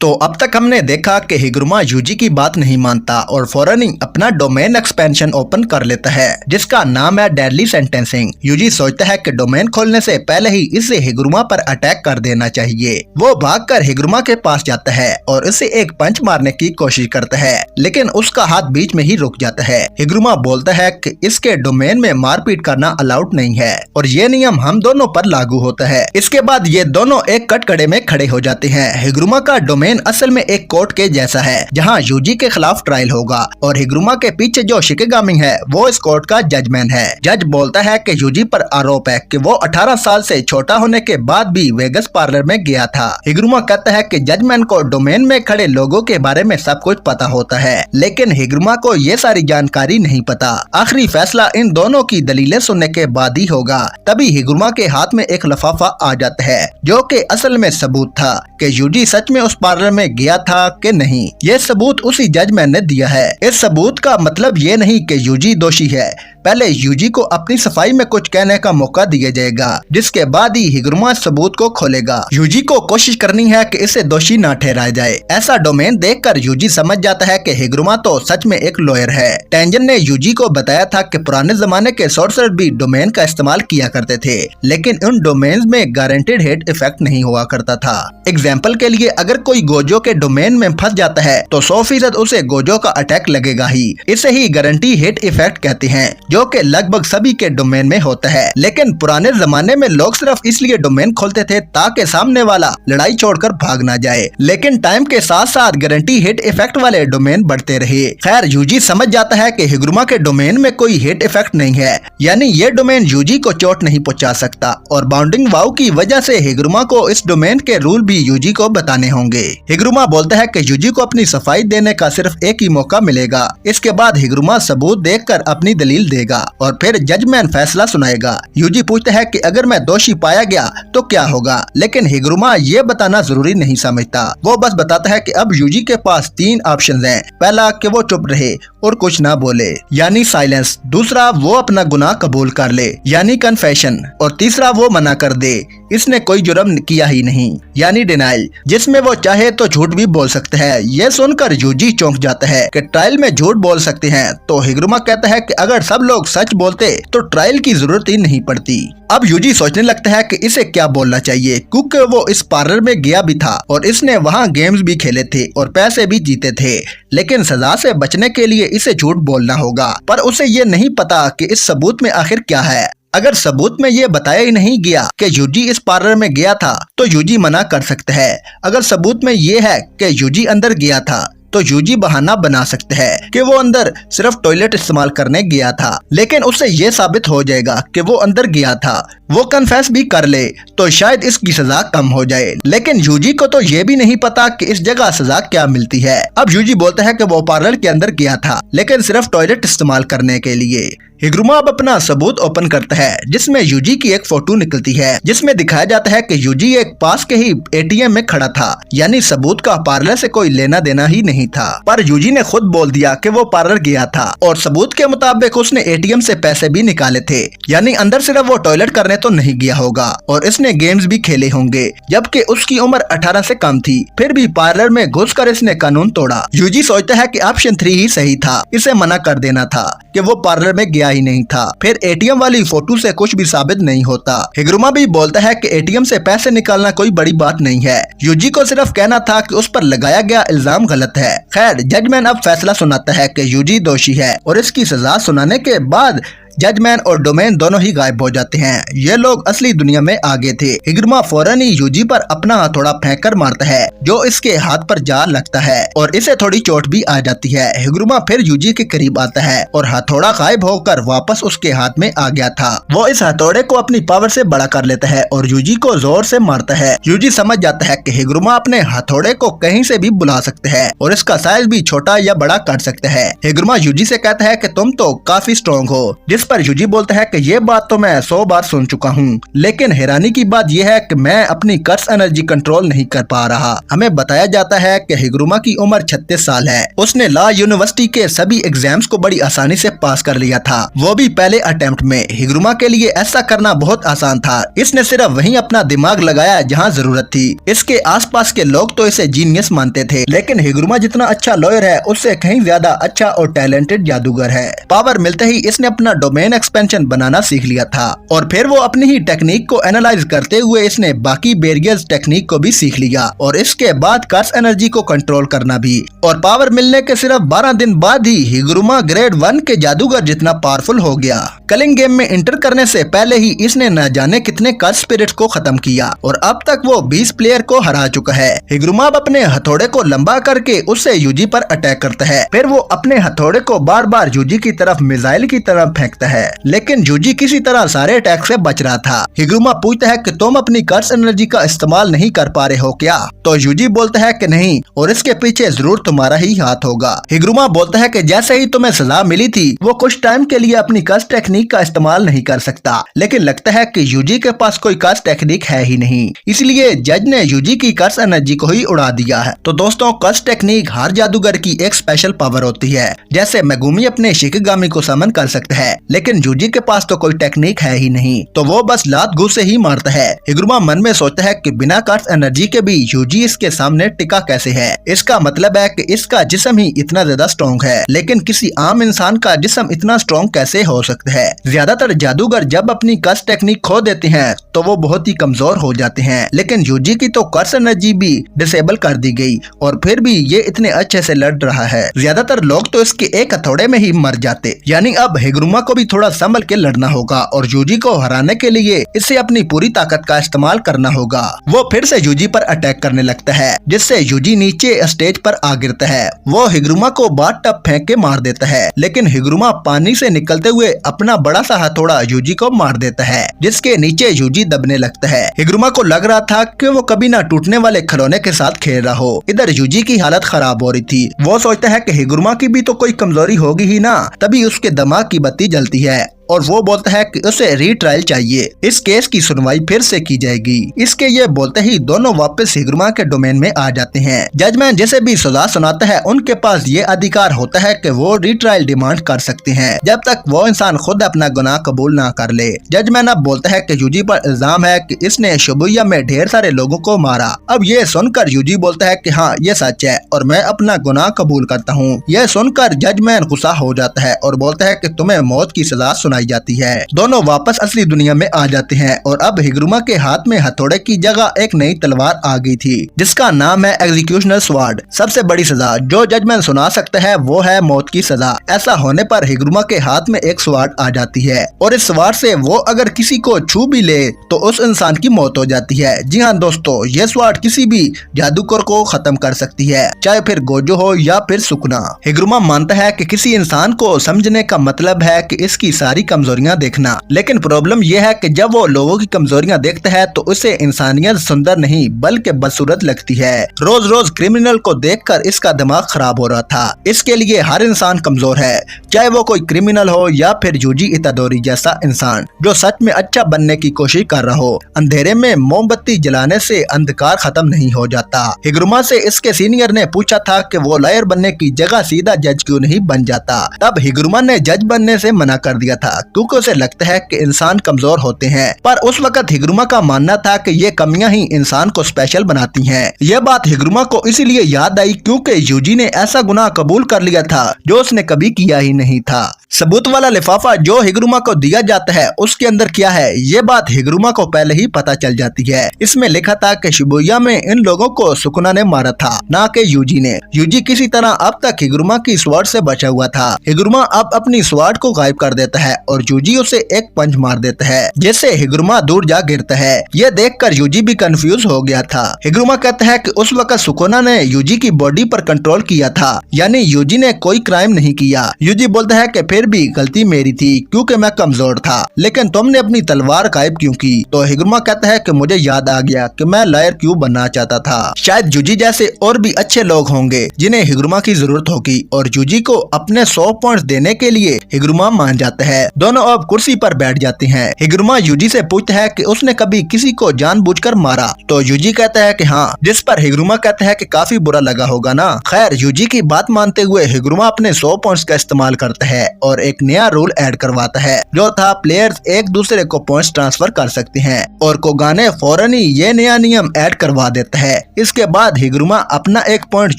तो अब तक हमने देखा कि हिग्रुमा यूजी की बात नहीं मानता और फौरन ही अपना डोमेन एक्सपेंशन ओपन कर लेता है जिसका नाम है डेडली सेंटेंसिंग। यूजी सोचता है कि डोमेन खोलने से पहले ही इसे हिग्रुमा पर अटैक कर देना चाहिए। वो भागकर हिग्रुमा के पास जाता है और इसे एक पंच मारने की कोशिश करता है, लेकिन उसका हाथ बीच में ही रुक जाता है। हिग्रुमा बोलता है कि इसके डोमेन में मारपीट करना अलाउड नहीं है और ये नियम हम दोनों पर लागू होता है। इसके बाद ये दोनों एक कटकड़े में खड़े हो जाते हैं। हिग्रुमा का डोमेन असल में एक कोर्ट के जैसा है जहां यूजी के खिलाफ ट्रायल होगा और हिग्रुमा के पीछे जो शिकिगामी है वो इस कोर्ट का जजमैन है। जज बोलता है कि यूजी पर आरोप है कि वो 18 साल से छोटा होने के बाद भी वेगस पार्लर में गया था। हिग्रुमा कहता है कि जजमैन को डोमेन में खड़े लोगों के बारे में सब कुछ पता होता है, लेकिन हिग्रुमा को ये सारी जानकारी नहीं पता। आखिरी फैसला इन दोनों की दलीलें सुनने के बाद ही होगा। तभी हिग्रुमा के हाथ में एक लिफाफा आ जाता है जो कि असल में सबूत था कि यूजी सच में उस पार्लर में गया था कि नहीं। ये सबूत उसी जजमैन ने दिया है। इस सबूत का मतलब ये नहीं कि यूजी दोषी है, पहले यूजी को अपनी सफाई में कुछ कहने का मौका दिया जाएगा, जिसके बाद ही हिग्रुमा सबूत को खोलेगा। यूजी को कोशिश करनी है कि इसे दोषी न ठहराया जाए। ऐसा डोमेन देखकर यूजी समझ जाता है कि हिग्रुमा तो सच में एक लॉयर है। टेंजन ने यूजी को बताया था कि पुराने जमाने के सोर्सर भी डोमेन का इस्तेमाल किया करते थे, लेकिन उन डोमेन्स में गारंटेड हिट इफेक्ट नहीं हुआ करता था। एग्जाम्पल के लिए अगर कोई गोजो के डोमेन में फंस जाता है तो 100% उसे गोजो का अटैक लगेगा ही। इसे ही गारंटी हिट इफेक्ट कहते हैं, जो कि लगभग सभी के डोमेन में होता है। लेकिन पुराने जमाने में लोग सिर्फ इसलिए डोमेन खोलते थे ताकि सामने वाला लड़ाई छोड़कर भाग ना जाए, लेकिन टाइम के साथ साथ गारंटी हिट इफेक्ट वाले डोमेन बढ़ते रहे। खैर, यूजी समझ जाता है कि हिग्रुमा के डोमेन में कोई हिट इफेक्ट नहीं है, यानी ये डोमेन यूजी को चोट नहीं पहुंचा सकता और बाउंडिंग वाव की वजह से हिग्रुमा को इस डोमेन के रूल भी यूजी को बताने होंगे। हिग्रुमा बोलता है कि यूजी को अपनी सफाई देने का सिर्फ एक ही मौका मिलेगा। इसके बाद हिग्रुमा सबूत देखकर अपनी दलील देगा और फिर जजमैन फैसला सुनाएगा। यूजी पूछता है कि अगर मैं दोषी पाया गया तो क्या होगा, लेकिन हिग्रुमा ये बताना जरूरी नहीं समझता। वो बस बताता है कि अब यूजी के पास 3 ऑप्शन हैं। पहला कि वो चुप रहे और कुछ ना बोले, यानी साइलेंस। दूसरा, वो अपना गुनाह कबूल कर ले, यानी कन्फेशन। और तीसरा, वो मना कर दे इसने कोई जुर्म किया ही नहीं, यानी डिनाइल, जिसमें वो चाहे तो झूठ भी बोल सकते हैं। ये सुनकर यूजी चौंक जाता है कि ट्रायल में झूठ बोल सकते हैं। तो हिग्रुमा कहता है कि अगर सब लोग सच बोलते तो ट्रायल की जरूरत ही नहीं पड़ती। अब यूजी सोचने लगता है कि इसे क्या बोलना चाहिए, क्योंकि वो इस पार्लर में गया भी था और इसने वहाँ गेम्स भी खेले थे और पैसे भी जीते थे, लेकिन सजा से बचने के लिए इसे झूठ बोलना होगा। पर उसे ये नहीं पता कि इस सबूत में आखिर क्या है। अगर सबूत में ये बताया ही नहीं गया कि यूजी इस पार्लर में गया था तो यूजी मना कर सकते हैं। अगर सबूत में ये है कि यूजी अंदर गया था तो यूजी बहाना बना सकते हैं कि वो अंदर सिर्फ टॉयलेट इस्तेमाल करने गया था, लेकिन उससे ये साबित हो जाएगा कि वो अंदर गया था। वो कन्फेस भी कर ले तो शायद इसकी सजा कम हो जाए, लेकिन यूजी को तो ये भी नहीं पता कि इस जगह सजा क्या मिलती है। अब यूजी बोलता है कि वो पार्लर के अंदर गया था, लेकिन सिर्फ टॉयलेट इस्तेमाल करने के लिए। हिग्रुमा अब अपना सबूत ओपन करता है जिसमें यूजी की एक फोटो निकलती है, जिसमें दिखाया जाता है कि यूजी एक पास के ही एटीएम में खड़ा था, यानी सबूत का पार्लर से कोई लेना देना ही नहीं था। पर यूजी ने खुद बोल दिया कि वो पार्लर गया था और सबूत के मुताबिक उसने एटीएम से पैसे भी निकाले थे, यानी अंदर सिर्फ वो टॉयलेट करने तो नहीं गया होगा और इसने गेम्स भी खेले होंगे, जबकि उसकी उम्र 18 से कम थी। फिर भी पार्लर में घुसकर इसने कानून तोड़ा। यूजी सोचता है कि ऑप्शन 3 ही सही था, इसे मना कर देना था कि वो पार्लर में गया ही नहीं था। फिर एटीएम वाली फोटो से कुछ भी साबित नहीं होता। हिग्रुमा भी बोलता है कि एटीएम से पैसे निकालना कोई बड़ी बात नहीं है, यूजी को सिर्फ कहना था कि उस पर लगाया गया इल्जाम गलत है। खैर, जजमैन अब फैसला सुनाता है कि यूजी दोषी है और इसकी सजा सुनाने के बाद जजमैन और डोमेन दोनों ही गायब हो जाते हैं। ये लोग असली दुनिया में आगे थे। हिग्रुमा फौरन ही यूजी पर अपना हथौड़ा फेंक कर मारता है, जो इसके हाथ पर जा लगता है और इसे थोड़ी चोट भी आ जाती है। हिग्रुमा फिर यूजी के करीब आता है और हथौड़ा गायब होकर वापस उसके हाथ में आ गया था। वो इस हथौड़े को अपनी पावर से बड़ा कर लेता है और यूजी को जोर से मारता है। यूजी समझ जाता है कि हिग्रुमा अपने हथौड़े को कहीं से भी बुला सकते हैं और इसका साइज भी छोटा या बड़ा कर सकते हैं। हिग्रुमा यूजी से कहता है कि तुम तो काफी स्ट्रॉन्ग हो, जिस पर यूजी बोलता है कि ये बात तो मैं 100 बार सुन चुका हूँ, लेकिन हैरानी की बात यह है कि मैं अपनी कर्स एनर्जी कंट्रोल नहीं कर पा रहा। हमें बताया जाता है कि हिगुरुमा की उम्र 36 साल है। उसने लॉ यूनिवर्सिटी के सभी एग्जाम्स को बड़ी आसानी से पास कर लिया था, वो भी पहले अटेम्प्ट में। हिगुरुमा के लिए ऐसा करना बहुत आसान था। इसने सिर्फ वहीं अपना दिमाग लगाया जहाँ जरूरत थी। इसके आसपास के लोग तो इसे जीनियस मानते थे, लेकिन हिगुरुमा जितना अच्छा लॉयर है उससे कहीं ज्यादा अच्छा और टैलेंटेड जादूगर है। पावर मिलते ही इसने अपना डोमेन एक्सपेंशन बनाना सीख लिया था और फिर वो अपनी ही टेक्निक को एनालाइज करते हुए इसने बाकी बैरियर्स टेक्निक को भी सीख लिया और इसके बाद कर्स एनर्जी को कंट्रोल करना भी। और पावर मिलने के सिर्फ 12 दिन बाद ही हिगुरुमा ग्रेड 1 के जादूगर जितना पावरफुल हो गया। कलिंग गेम में इंटर करने से पहले ही इसने न जाने कितने कर्स स्पिरिट को खत्म किया और अब तक वो 20 प्लेयर को हरा चुका है। हिगुरुमा अपने हथौड़े को लंबा करके उससे यूजी पर अटैक करता है, फिर वो अपने हथौड़े को बार बार यूजी की तरफ मिसाइल की तरफ फेंकता है, लेकिन यूजी किसी तरह सारे अटैक से बच रहा था। हिगुरुमा पूछता है कि तुम अपनी कर्स एनर्जी का इस्तेमाल नहीं कर पा रहे हो क्या? तो यूजी बोलता है कि नहीं, और इसके पीछे जरूर तुम्हारा ही हाथ होगा। हिगुरुमा बोलता है कि जैसे ही तुम्हें सजा मिली थी वो कुछ टाइम के लिए अपनी कर्स टेक्निक का इस्तेमाल नहीं कर सकता, लेकिन लगता है कि यूजी के पास कोई कर्स टेक्निक है ही नहीं, इसलिए जज ने यूजी की कर्स एनर्जी को ही उड़ा दिया है। तो दोस्तों, कर्स टेक्निक हर जादूगर की एक स्पेशल पावर होती है। जैसे मेगुमी अपने शिकिगामी को समन कर सकता है, लेकिन यूजी के पास तो कोई टेक्निक है ही नहीं, तो वो बस लात घूस से ही मारता है। हिगुरुमा मन में सोचता है कि बिना कर्स एनर्जी के भी यूजी इसके सामने टिका कैसे है। इसका मतलब है कि इसका जिस्म ही इतना ज्यादा स्ट्रॉन्ग है, लेकिन किसी आम इंसान का जिस्म इतना स्ट्रॉन्ग कैसे हो सकता है? ज्यादातर जादूगर जब अपनी कर्स टेक्निक खो देते हैं तो वो बहुत ही कमजोर हो जाते हैं, लेकिन यूजी की तो कर्स एनर्जी भी डिसेबल कर दी गई और फिर भी ये इतने अच्छे से लड़ रहा है। ज्यादातर लोग तो इसके एक हथौड़े में ही मर जाते। यानी अब हिगुरुमा को भी थोड़ा संभल के लड़ना होगा और यूजी को हराने के लिए इसे अपनी पूरी ताकत का इस्तेमाल करना होगा। वो फिर से यूजी पर अटैक करने लगता है, जिससे यूजी नीचे स्टेज पर आ गिरता है। वो हिगुरुमा को बाथ टब फेंक के मार देता है, लेकिन हिगुरुमा पानी से निकलते हुए अपना बड़ा सा हथौड़ा यूजी को मार देता है, जिसके नीचे यूजी दबने लगता है। हिगुरुमा को लग रहा था कि वो कभी ना टूटने वाले खिलौने के साथ खेल रहा हो। इधर यूजी की हालत खराब हो रही थी। वो सोचता है कि हिगुरुमा की भी तो कोई कमजोरी होगी ही ना, तभी उसके दिमाग की बत्ती जलती है और वो बोलता है कि उसे रीट्रायल चाहिए। इस केस की सुनवाई फिर से की जाएगी। इसके ये बोलते ही दोनों वापस हिगुरुमा के डोमेन में आ जाते हैं। जजमैन जैसे भी सजा सुनाता है उनके पास ये अधिकार होता है कि वो रीट्रायल डिमांड कर सकते हैं, जब तक वो इंसान खुद अपना गुनाह कबूल ना कर ले। जजमैन अब बोलता है कि यूजी पर इल्जाम है कि इसने शिबुया में ढेर सारे लोगों को मारा। अब ये सुनकर यूजी बोलता है कि हाँ, ये सच है और मैं अपना गुनाह कबूल करता हूँ। यह सुनकर जजमैन गुस्सा हो जाता है और बोलता है कि तुम्हें मौत की सजा सुनाई जाती है। दोनों वापस असली दुनिया में आ जाते हैं और अब हिगुरुमा के हाथ में हथौड़े की जगह एक नई तलवार आ गई थी, जिसका नाम है एग्जीक्यूशनल स्वार्ड। सबसे बड़ी सजा जो जजमैन सुना सकता है वो है मौत की सजा। ऐसा होने पर हिगुरुमा के हाथ में एक स्वार्ड आ जाती है और इस स्वार्ड से वो अगर किसी को छू भी ले तो उस इंसान की मौत हो जाती है। जी हाँ दोस्तों, ये स्वार्ड किसी भी जादूगर को खत्म कर सकती है, चाहे फिर गोजो हो या फिर सुकना। हिगुरुमा मानता है कि किसी इंसान को समझने का मतलब है कि इसकी सारी कमजोरियां देखना, लेकिन प्रॉब्लम यह है कि जब वो लोगों की कमजोरियां देखता है तो उसे इंसानियत सुंदर नहीं बल्कि बदसूरत लगती है। रोज रोज क्रिमिनल को देखकर इसका दिमाग खराब हो रहा था। इसके लिए हर इंसान कमजोर है, चाहे वो कोई क्रिमिनल हो या फिर यूजी इतादोरी जैसा इंसान जो सच में अच्छा बनने की कोशिश कर रहा हो। अंधेरे में मोमबत्ती जलाने से अंधकार खत्म नहीं हो जाता। हिगुरुमा से इसके सीनियर ने पूछा था कि वो लॉयर बनने की जगह सीधा जज क्यों नहीं बन जाता। तब हिगुरुमा ने जज बनने से मना कर दिया था क्योंकि उसे लगता है कि इंसान कमजोर होते हैं, पर उस वक्त हिगुरुमा का मानना था कि ये कमियां ही इंसान को स्पेशल बनाती हैं। यह बात हिगुरुमा को इसीलिए याद आई क्योंकि यूजी ने ऐसा गुनाह कबूल कर लिया था जो उसने कभी किया ही नहीं था। सबूत वाला लिफाफा जो हिगुरुमा को दिया जाता है उसके अंदर क्या है, ये बात हिगुरुमा को पहले ही पता चल जाती है। इसमें लिखा था कि शिबुया में इन लोगों को सुकुना ने मारा था, ना कि यूजी ने। यूजी किसी तरह अब तक हिगुरुमा की स्वार्ड से बचा हुआ था। हिगुरुमा अब अपनी स्वार्ड को गायब कर देता है और यूजी उसे एक पंच मार देता है, जिससे हिगुरुमा दूर जा गिरता है। यह देखकर यूजी भी कंफ्यूज हो गया था। हिगुरुमा कहता है कि उस वक्त सुकुना ने यूजी की बॉडी पर कंट्रोल किया था, यानी यूजी ने कोई क्राइम नहीं किया। यूजी बोलता है कि फिर भी गलती मेरी थी क्योंकि मैं कमजोर था, लेकिन तुमने अपनी तलवार गायब क्यों की? तो हिगुरमा कहता है कि मुझे याद आ गया कि मैं लॉयर क्यों बनना चाहता था। शायद यूजी जैसे और भी अच्छे लोग होंगे जिन्हें हिगुरमा की जरूरत होगी और यूजी को अपने 100 पॉइंट्स देने के लिए हिगुरमा मान जाता है। दोनों अब कुर्सी पर बैठ जाते हैं। हिगुरमा यूजी से पूछता है कि उसने कभी किसी को जानबूझकर मारा? तो यूजी कहता है कि हाँ, जिस पर हिगुरमा कहता है कि काफी बुरा लगा होगा ना। खैर, यूजी की बात मानते हुए हिगुरमा अपने 100 पॉइंट्स का इस्तेमाल करता है और एक नया रूल ऐड करवाता है जो था प्लेयर्स एक दूसरे को पॉइंट्स ट्रांसफर कर सकते हैं, और कोगाने फौरन ही ये नया नियम ऐड करवा देता है। इसके बाद हिगुरमा अपना एक पॉइंट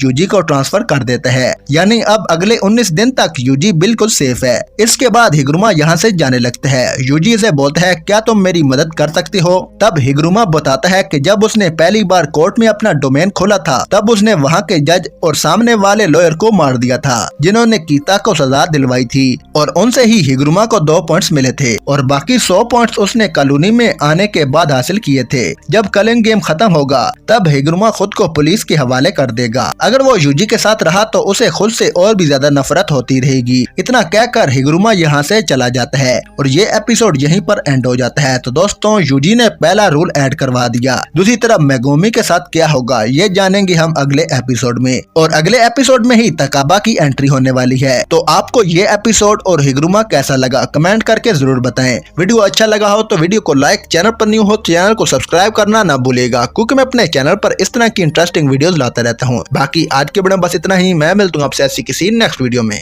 यूजी को ट्रांसफर कर देता है, यानी अब अगले 19 दिन तक यूजी बिल्कुल सेफ है। इसके बाद हिगुरमा यहाँ से जाने लगता है। यूजी से बोलता है क्या तुम मेरी मदद कर सकते हो? तब हिगुरमा बताता है कि जब उसने पहली बार कोर्ट में अपना डोमेन खोला था तब उसने वहाँ के जज और सामने वाले लॉयर को मार दिया था जिन्होंने कीता को सजा दिलवाई थी, और उनसे ही हिगुरमा को 2 पॉइंट्स मिले थे और बाकी 100 पॉइंट्स उसने कॉलोनी में आने के बाद हासिल किए थे। जब कलिंग गेम खत्म होगा तब हिगुरमा खुद को पुलिस के हवाले कर देगा। अगर वो यूजी के साथ रहा तो उसे खुद से और भी ज्यादा नफरत होती रहेगी। इतना कहकर हिगुरमा यहाँ से चला जाता है और ये एपिसोड यहीं पर एंड हो जाता है। तो दोस्तों, यूजी ने पहला रूल ऐड करवा दिया। दूसरी तरफ मेगुमी के साथ क्या होगा ये जानेंगे हम अगले एपिसोड में, और अगले एपिसोड में ही तकाबा की एंट्री होने वाली है। तो आपको ये एपिसोड और हिगुरमा कैसा लगा कमेंट करके जरूर बताएं। वीडियो अच्छा लगा हो तो वीडियो को लाइक, चैनल पर न्यू हो तो चैनल को सब्सक्राइब करना ना भूलेगा, क्योंकि मैं अपने चैनल पर इस तरह की इंटरेस्टिंग वीडियोस लाता रहता हूँ। बाकी आज के वीडियो में बस इतना ही। मैं मिलता हूँ आपसे ऐसी किसी नेक्स्ट वीडियो में।